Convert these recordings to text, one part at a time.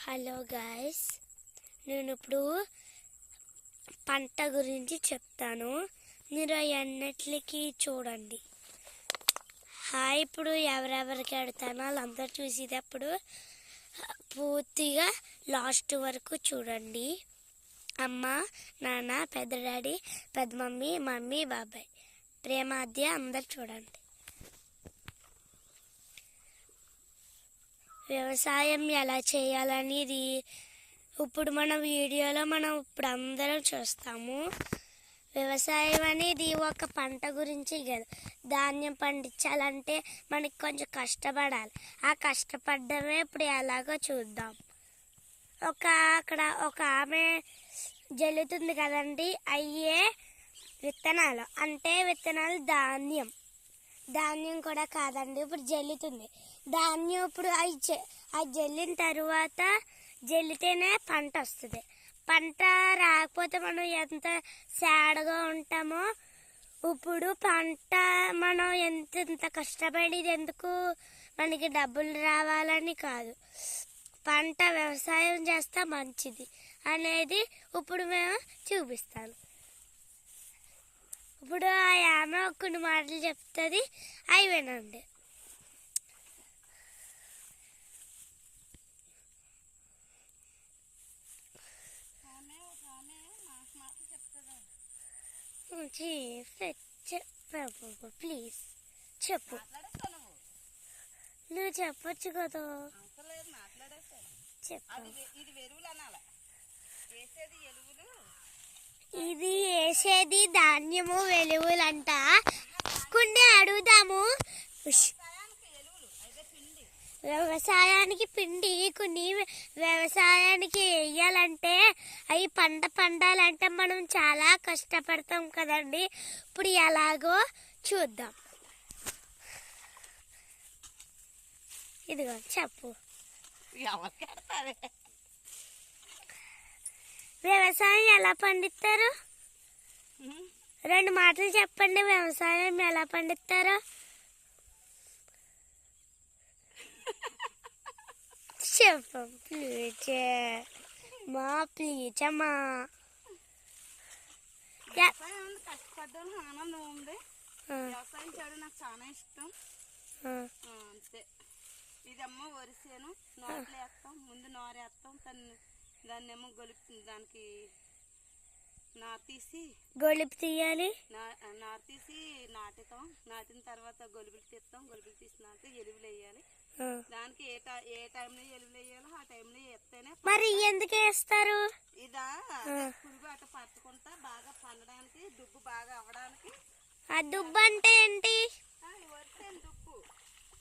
Hello guys, నేను ఇప్పుడు పంట గురించి చెప్తాను. మీరు అన్నిటికీ చూడండి. ఇప్పుడు ఎవరెవరికి అడుగుతానో వాళ్ళందరూ చూసేటప్పుడు పూర్తిగా లాస్ట్ వరకు చూడండి. అమ్మ, నాన్న, పెద్ద డాడీ, పెద్ద మమ్మీ, బాబాయ్, ప్రేమాద్య అందరు చూడండి. వ్యవసాయం ఎలా చేయాలనేది ఇప్పుడు మన వీడియోలో ఇప్పుడు అందరం చూస్తాము. వ్యవసాయం అనేది ఒక పంట గురించి కదా. ధాన్యం పండించాలంటే మనకి కొంచెం కష్టపడాలి. ఆ కష్టపడమే ఇప్పుడు ఎలాగో చూద్దాం. అక్కడ ఒక ఆమె జల్లుతుంది కదండి, అయ్యే విత్తనాలు. అంటే విత్తనాలు ధాన్యం కూడా కాదండి, ఇప్పుడు జల్లుతుంది ధాన్యం. ఇప్పుడు అది జల్లిన తర్వాత జల్లితేనే పంట వస్తుంది. పంట రాకపోతే మనం ఎంత సాడ్గా ఉంటామో. ఇప్పుడు పంట మనం ఎంత కష్టపడేది ఎందుకు, మనకి డబ్బులు రావాలని కాదు, పంట వ్యవసాయం చేస్తే మంచిది అనేది ఇప్పుడు మేము చూపిస్తాను. ఇప్పుడు ఆమె కొన్ని మాటలు చెప్తుంది, అవి వినండి. ప్లీజ్ చెప్పు. నువ్వు చెప్పొచ్చు కదా. చెప్పు. ఇది వేసేది ధాన్యము వెలుగులంట. కొన్ని అడుగుదాము. వ్యవసాయానికి పిండి కొన్ని వ్యవసాయానికి వేయాలంటే అవి పండాలంటే మనం చాలా కష్టపడతాం కదండి. ఇప్పుడు ఎలాగో చూద్దాం. ఇదిగో చెప్పు. వ్యవసాయం ఎలా పండిస్తారు? 2 మాటలు చెప్పండి. వ్యవసాయం ఎలా పండిస్తారో చెప్పు ప్లీజ్ అమ్మా. కష్టపడ్డాను, ఆనందం ఉంది. వ్యవసాయం చేయడం నాకు చాలా ఇష్టం. అంతే. ఇదమ్మో వరిసేను, నోట్లు వేస్తాం, ముందు నోరేస్తాం, దాన్నేమో దానికి నారు తీసి తీయాలి. నారు తీసి నాటుతాం. నాటిన తర్వాత గొలుబులు తీస్తాం. గొలుబులు తీసినాక ఎలువులు వేయాలి. దానికి ఏ టైంలో ఎలువులు వేయాలో ఆ టైంలో వేస్తేనే. మరి ఎందుకు వేస్తారు? ఇదా పురుగు అట్ట పట్టుకుంటా బాగా పండడానికి, దుబ్బు బాగా అవ్వడానికి. ఆ దుబ్బు అంటే ఏంటి? వరిసేను దుబ్బు.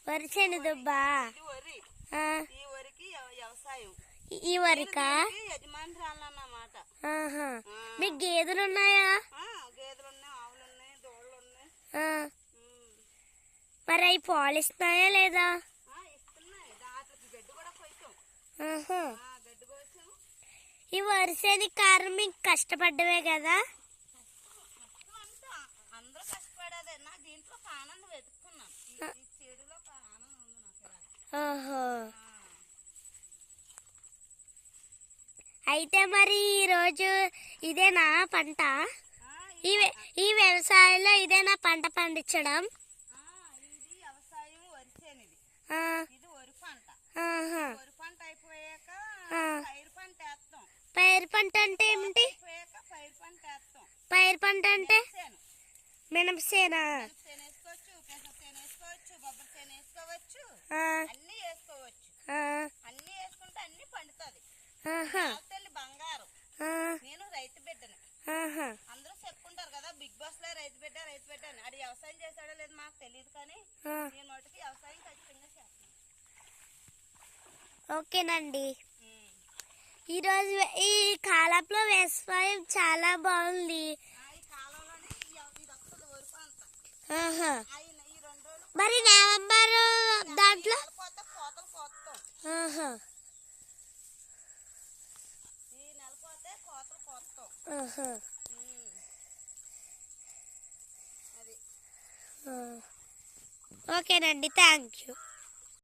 వరిసేను దుబ్బా? వరి. ఈ వరికి వ్యవసాయం. ఈ వరికా? యజమానురాలు అన్నమాట. మీకు గేదెలు ఉన్నాయా? గేదెలు ఉన్నాయి, ఆవులు ఉన్నాయి, దోళ్ళు ఉన్నాయి. మరి అవి పాలిస్తున్నాయా లేదా? ఇస్తున్నాయి. గడ్డి కూడా పోయితాం. గడ్డి కోసం. ఈ వరిసేనికి కారణం మీకు కష్టపడ్డమే కదా. అందరూ కష్టపడేదే. నా దీంట్లో ఆనందం వెతుక్కున్నాను. ఈ చెడులో ఆనందం ఉంది నాకు. అయితే మరి ఈరోజు ఇదేనా పంట? ఈ వ్యవసాయంలో ఇదేనా పంట పండించడం? ఇది వ్యవసాయం. వరిసేనిది. ఇది వరి పంట. వరి పంట అయిపోయాక పైరు పంట వేస్తాం. పైరు పంట అంటే ఏమిటి? పైరు పంట వేస్తాం. పైరు పంట అంటే మినపసేనా? వేసుకోవచ్చు, పెసరసేన వేసుకోవచ్చు, బొబ్బరి సేన వేసుకోవచ్చు, అన్ని వేసుకోవచ్చు. అన్ని వేసుకుంటే అన్ని పండుతుంది. బంగారం. నేను రైతు బిడ్డని. అందరూ చెప్పుకుంటారు కదా, బిగ్ బాస్ లో రైతు బిడ్డ అని. అది వ్యవసాయం చేశాడో లేదు మాకు తెలియదు, కానీ నేను మటుకి వ్యవసాయం ఖచ్చితంగా చేస్తాను. ఓకేనండి. ఈరోజు ఈ కాలంలో వ్యవసాయం చాలా బాగుంది. ఈ కాలంలోనే ఇది వస్తుంది వరి పంట. ఈ 2 రోజులు మరి నవంబర్ దాంట్లో కోతలు కోస్తాం. ఈ నెల పోతే కోతలు కోస్తాం. ఓకేనండి, థ్యాంక్ యూ.